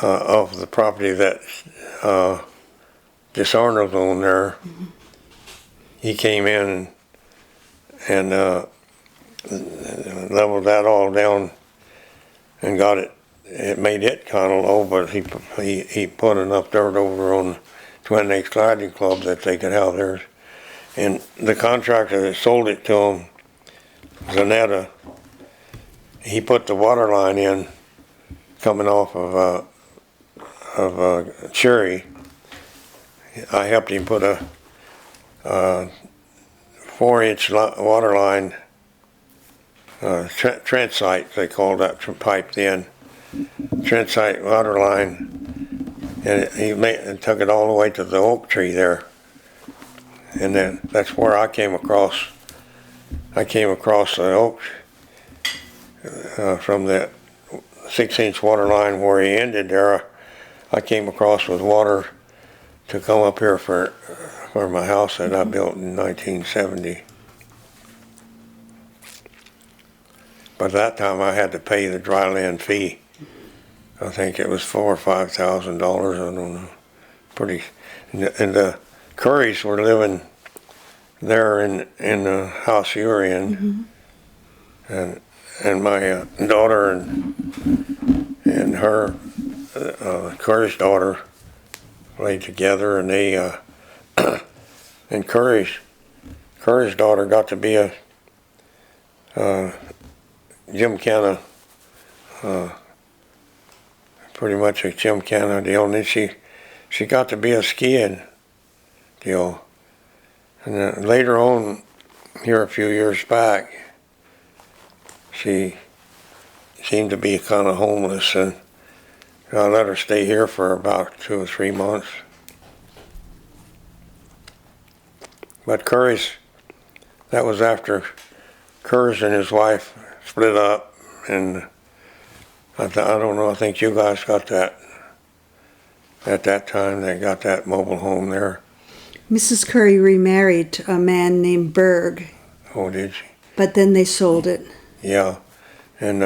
off the property that DeSarno's owned there. Mm-hmm. He came in and leveled that all down and got it. It made it kind of low, but he put enough dirt over on Twin Lakes Riding Club that they could have theirs. And the contractor that sold it to him, Zanetta, he put the water line in coming off of Cherry. I helped him put a 4-inch water line, transite, they called that pipe then, transite water line, and he took it all the way to the oak tree there. And then that's where I came across the oak from the 6-inch water line where he ended there. I came across with water to come up here for my house that I built in 1970. By that time I had to pay the dry land fee. I think it was $4,000 or $5,000, I don't know. Pretty, and the Currys were living there in the house you were in, mm-hmm. and my daughter and her Curry's daughter played together, and they and Curry's daughter got to be a gymkhana, pretty much a gymkhana deal, and then she got to be a skiing deal. And then later on, here a few years back, she seemed to be kind of homeless, and I let her stay here for about 2 or 3 months. But that was after Curtis and his wife split up, and I don't know, I think you guys got that at that time. They got that mobile home there. Mrs. Curry remarried to a man named Berg. Oh, did she? But then they sold it. Yeah, and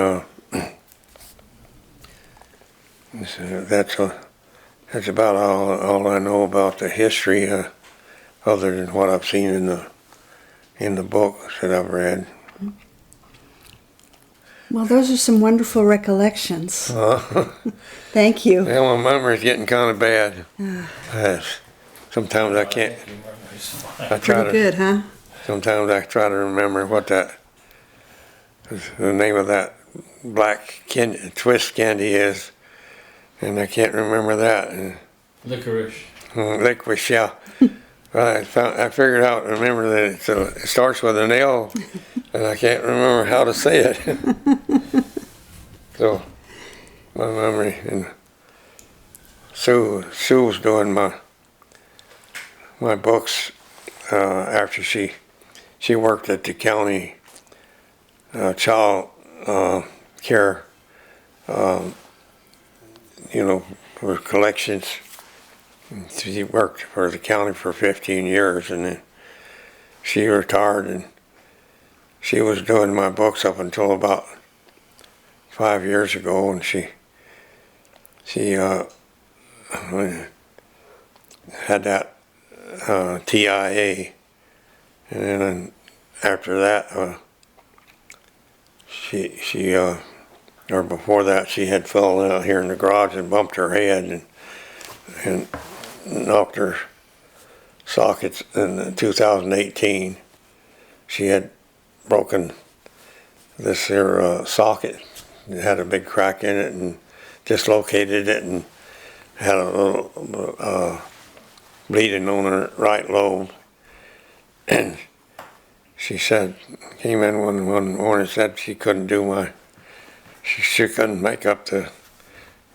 that's about all I know about the history, other than what I've seen in the books that I've read. Well, those are some wonderful recollections. Thank you. Well, my memory's getting kind of bad. Sometimes I can't. Pretty good, huh? Sometimes I try to remember what the name of that black twist candy is, and I can't remember that. Licorice. Licorice, yeah. I figured out, remember that it starts with an L, and I can't remember how to say it. So, my memory, and Sue was doing my books after she worked at the county child care, for collections. She worked for the county for 15 years, and then she retired, and she was doing my books up until about 5 years ago, and she had that TIA, and then after that, or before that, she had fallen out here in the garage and bumped her head and knocked her sockets in 2018. She had broken this here socket. It had a big crack in it and dislocated it, and had a little bleeding on her right lobe. And she came in one morning and said she couldn't do she couldn't make up the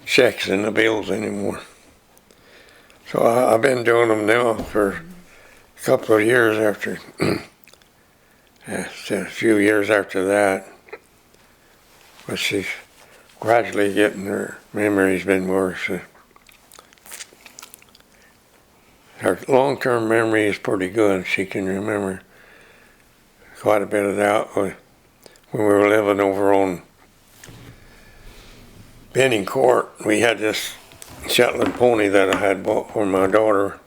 checks and the bills anymore. So I've been doing them now for a couple of years after, a few years after that. But she's gradually getting her memory's been worse. Her long-term memory is pretty good. She can remember quite a bit of that when we were living over on Benning Court. We had this Shetland pony that I had bought for my daughter,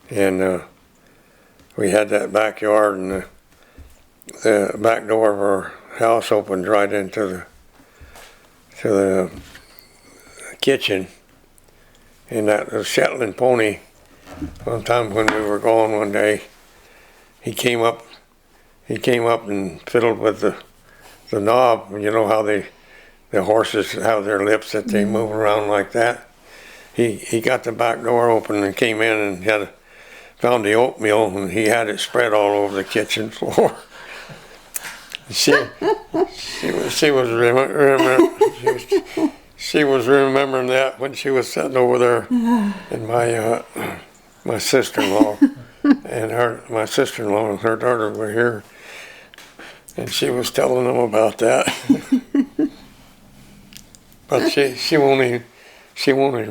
and we had that backyard, and the back door of our house opened right into the kitchen. And that the Shetland pony, one time when we were gone one day, he came up and fiddled with the knob. You know how the horses have their lips that they move around like that. He got the back door open and came in and found the oatmeal, and he had it spread all over the kitchen floor. She was remembering that when she was sitting over there, and my sister-in-law and my sister-in-law and her daughter were here, and she was telling them about that. But she won't even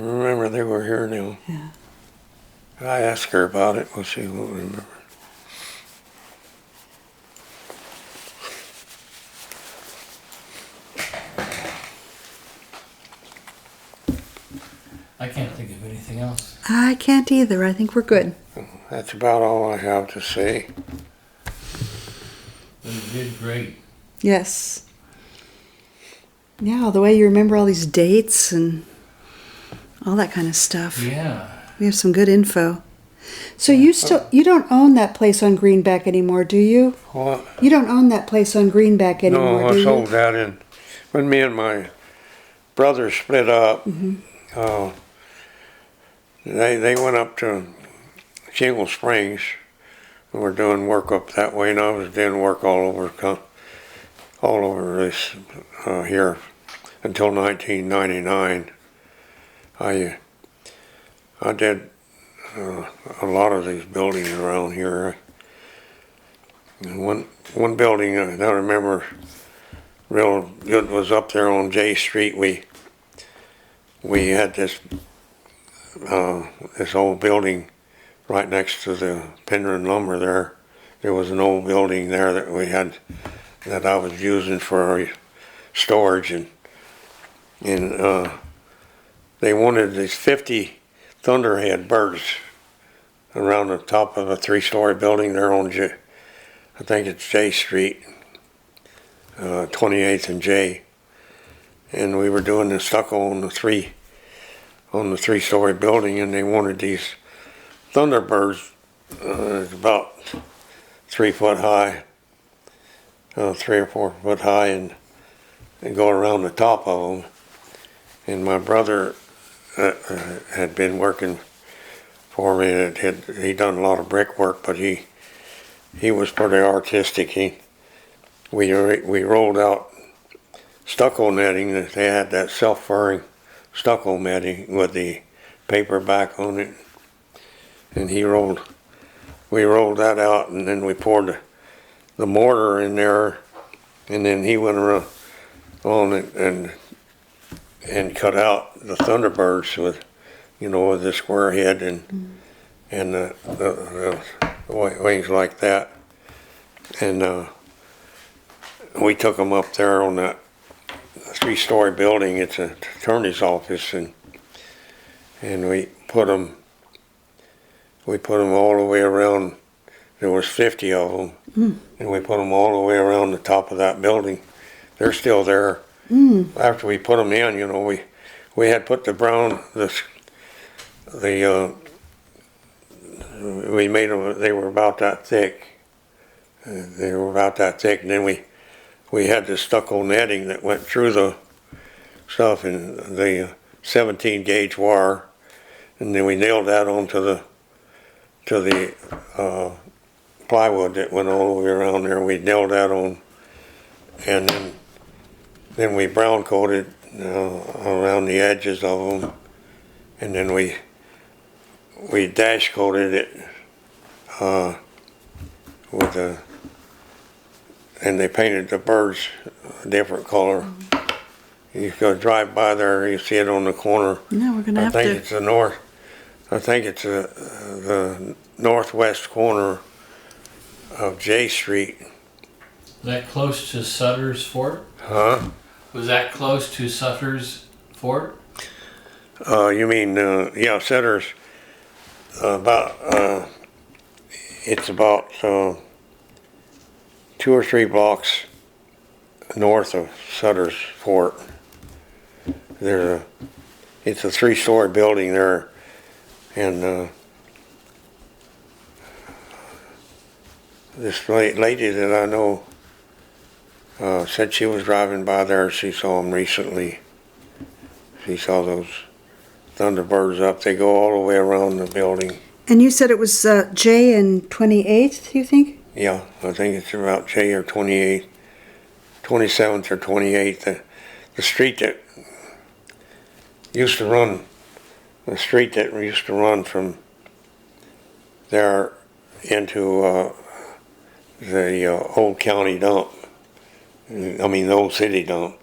remember they were here now. Yeah. I asked her about it, but she won't remember. I can't think of anything else. I can't either. I think we're good. That's about all I have to say. But you did great. Yes. Yeah, the way you remember all these dates and all that kind of stuff. Yeah. We have some good info. So you don't own that place on Greenback anymore, do you? What? You don't own that place on Greenback anymore, No, do I you? sold that in. When me and my brother split up, they went up to Shingle Springs and were doing work up that way, and I was doing work all over this here until 1999. I did a lot of these buildings around here. And one building that I remember real good was up there on J Street. We had this old building right next to the Penryn Lumber there. There was an old building there that we had that I was using for our storage, and they wanted these 50 thunderhead birds around the top of a 3-story building there on I think it's J Street, 28th and J, and we were doing the stucco on the 3-story building, and they wanted these thunderbirds about 3 foot high, 3 or 4 foot high, and go around the top of them. And my brother had been working for me. He done a lot of brickwork, but he was pretty artistic. We rolled out stucco netting. They had that self-furring stucco netting with the paper back on it, and we rolled that out, and then we poured the mortar in there, and then he went around on it and cut out the thunderbirds with the square head and the wings like that, and we took them up there on that 3-story building. It's an attorney's office, and we put them all the way around. There was 50 of them, and we put them all the way around the top of that building. They're still there. After we put them in, we had put we made them. They were about that thick. And then we had the stucco netting that went through the stuff, and the 17 gauge wire, and then we nailed that onto the plywood that went all the way around there. We nailed that on, and then then we brown coated around the edges of them, and then we dash coated it with a, and they painted the birds a different color. You go drive by there, you see it on the corner. No, we're gonna I have think to. it's the north. I think it's the northwest corner of J Street. That close to Sutter's Fort? Huh? Was that close to Sutter's Fort? You mean yeah, Sutter's about it's about 2 or 3 blocks north of Sutter's Fort. It's a 3-story building there, and this lady that I know said she was driving by there. She saw them recently. She saw those Thunderbirds up. They go all the way around the building. And you said it was J and 28th, you think? Yeah, I think it's about J or 28th, 27th or 28th. The street that used to run, from there into the old county dump. I mean, the old city dump.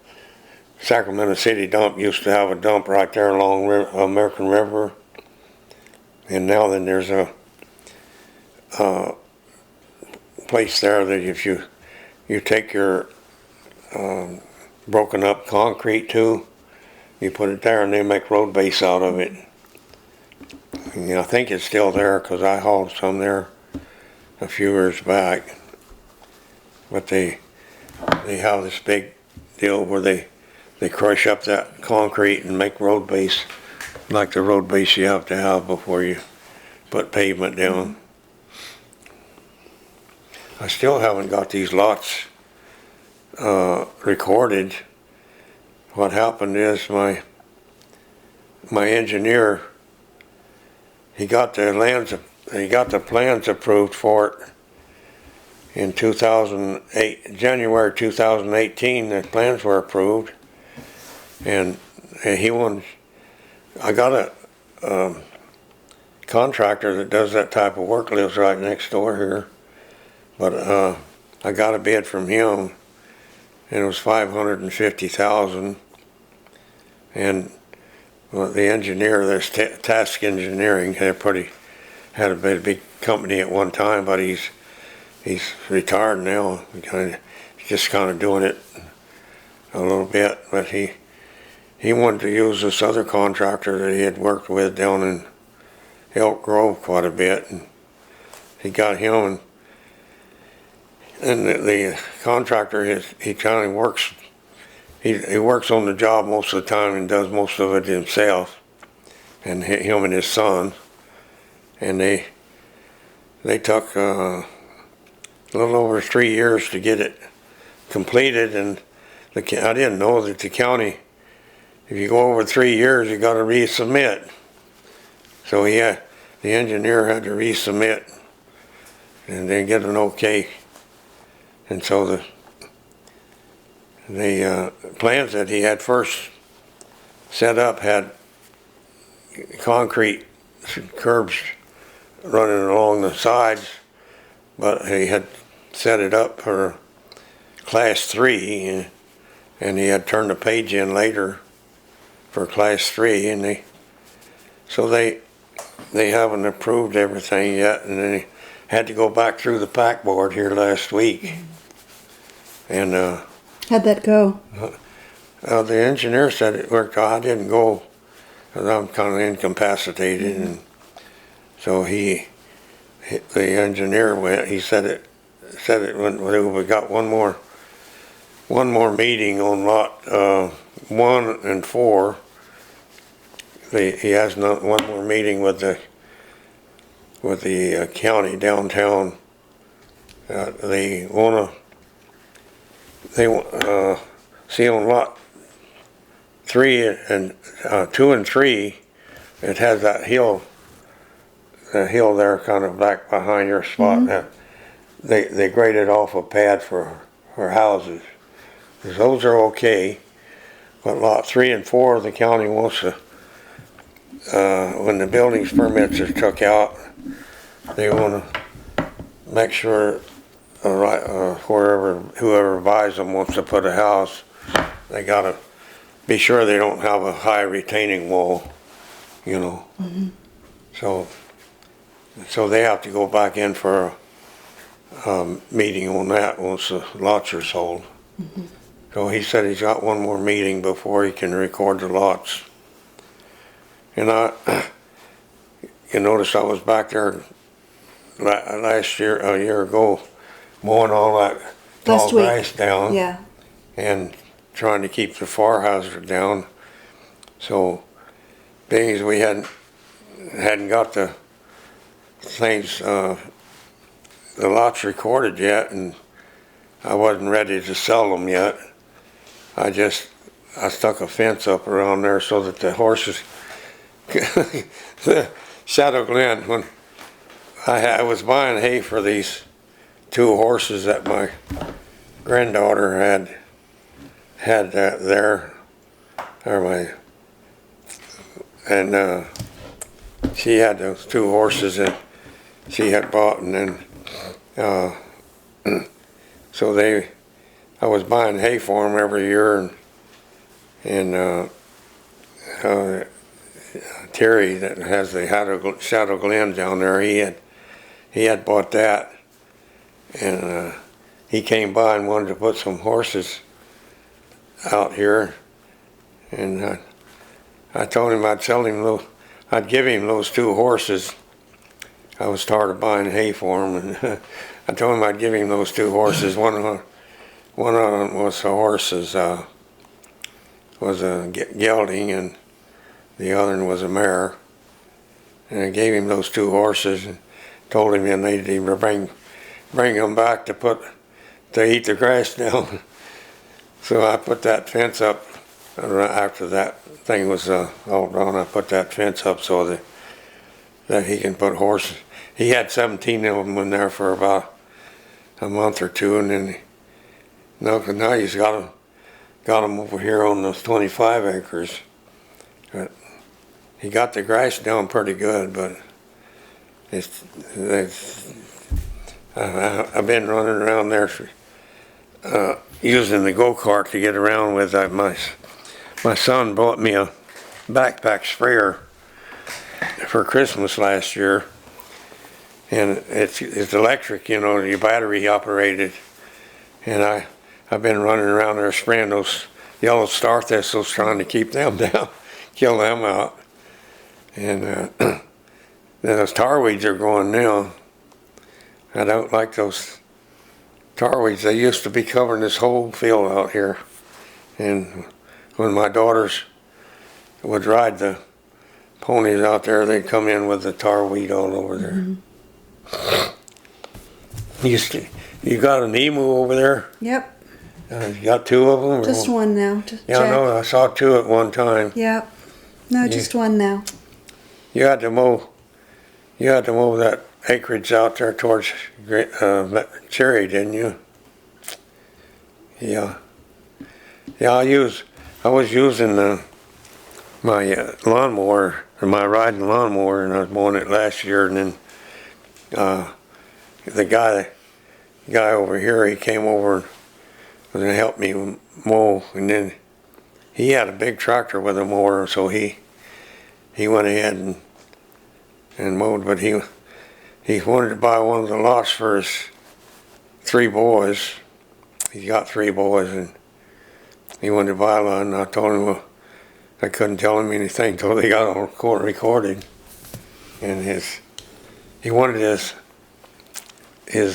Sacramento City dump used to have a dump right there along American River. And now then there's a place there that if you take your broken up concrete too, you put it there and they make road base out of it. And, I think it's still there because I hauled some there a few years back. But they have this big deal where they crush up that concrete and make road base, like the road base you have to have before you put pavement down. I still haven't got these lots recorded. What happened is my engineer, he got the plans approved for it in 2008, January 2018. The plans were approved, and I got a contractor that does that type of work, lives right next door here, but I got a bid from him, and it was $550,000, and the engineer, there's Task Engineering, had a big company at one time, but he's retired now. He's just kind of doing it a little bit, but he wanted to use this other contractor that he had worked with down in Elk Grove quite a bit, and he got him, and the contractor, he kind of works. He works on the job most of the time and does most of it himself, and him and his son, and they took a little over 3 years to get it completed, and I didn't know that the county, if you go over 3 years, you got to resubmit. So the engineer had to resubmit and then get an okay. And so the plans that he had first set up had concrete curbs running along the sides, but he had set it up for Class 3, and he had turned the page in later for Class 3, and they haven't approved everything yet, and they had to go back through the PAC board here last week. And How'd that go? the engineer said it worked. I didn't go because I'm kind of incapacitated, and so the engineer went. He said it went. We got one more meeting on lot 1 and 4. He has one more meeting with the county downtown. They see on lot 3 and 2 and 3, it has that hill. The hill there, kind of back behind your spot. Mm-hmm. They graded off a pad for houses. Those are okay. but lot 3 and 4, the county wants to, when the buildings permits are took out, they want to make sure whoever buys them wants to put a house, they gotta be sure they don't have a high retaining wall, you know. So they have to go back in for a meeting on that once the lots are sold. So he said he's got one more meeting before he can record the lots. And you notice I was back there last year, a year ago, mowing all that tall grass down. Yeah. And trying to keep the fire hazard down. So, being as we hadn't got the things, the lots recorded yet, and I wasn't ready to sell them yet, I stuck a fence up around there so that the horses, the Shadow Glen, when I was buying hay for these 2 horses that my granddaughter had there, and she had those 2 horses that she had bought, and then so I was buying hay for them every year, and Terry that has the Shadow Glen down there, he had bought that, and he came by and wanted to put some horses out here, and I told him I'd give him those 2 horses. I was tired of buying hay for him, and I told him I'd give him those 2 horses. One of them was a horse, was a gelding, and the other one was a mare. And I gave him those 2 horses and told him they needed him to bring them back to eat the grass down. So I put that fence up after that thing was all done. I put that fence up so that he can put horses. He had 17 of them in there for about a month or 2, and then now he's got them over here on those 25 acres. But he got the grass down pretty good, but I've been running around there using the go-kart to get around with. My son bought me a backpack sprayer for Christmas last year, and it's electric, you know, your battery operated, and I've been running around there spraying those yellow star thistles, trying to keep them down, kill them out, and then those tar weeds are growing now. I don't like those tar weeds. They used to be covering this whole field out here, and when my daughters would ride the ponies out there, they'd come in with the tar weed all over there. You got an emu over there? Yep. You got 2 of them? Just one now. Yeah, I know. I saw 2 at one time. Yep. No, just one now. You had to mow that acreage out there towards Cherry, didn't you? Yeah. Yeah, I was using my lawnmower, or my riding lawnmower, and I was mowing it last year, and then the guy over here, he came over and helped me mow, and then he had a big tractor with a mower, so he went ahead and mowed, but he wanted to buy one of the lots for his 3 boys. He's got 3 boys, and he wanted to buy one, and I told him, well, I couldn't tell him anything until they got on recording. And he wanted his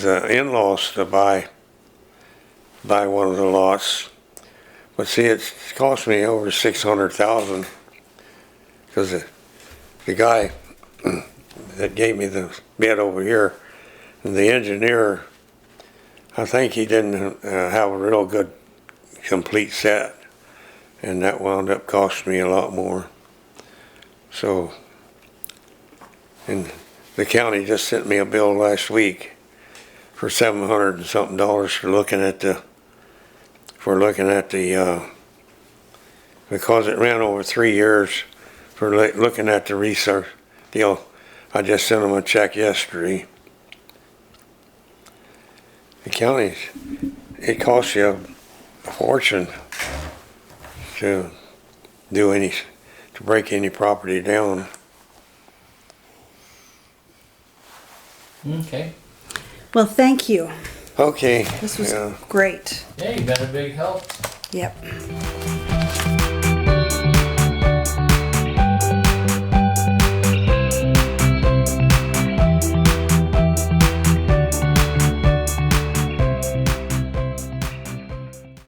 in-laws to buy one of the lots. But see, it's cost me over $600,000 because the guy that gave me the bid over here, and the engineer, I think he didn't have a real good complete set, and that wound up costing me a lot more. So, and the county just sent me a bill last week for $700 and something for looking at the because it ran over 3 years for looking at the research deal. I just sent them a check yesterday. The counties, it costs you a fortune to to break any property down. Okay. Well, thank you. Okay. This was yeah. great. Yeah, you've been a big help. Yep.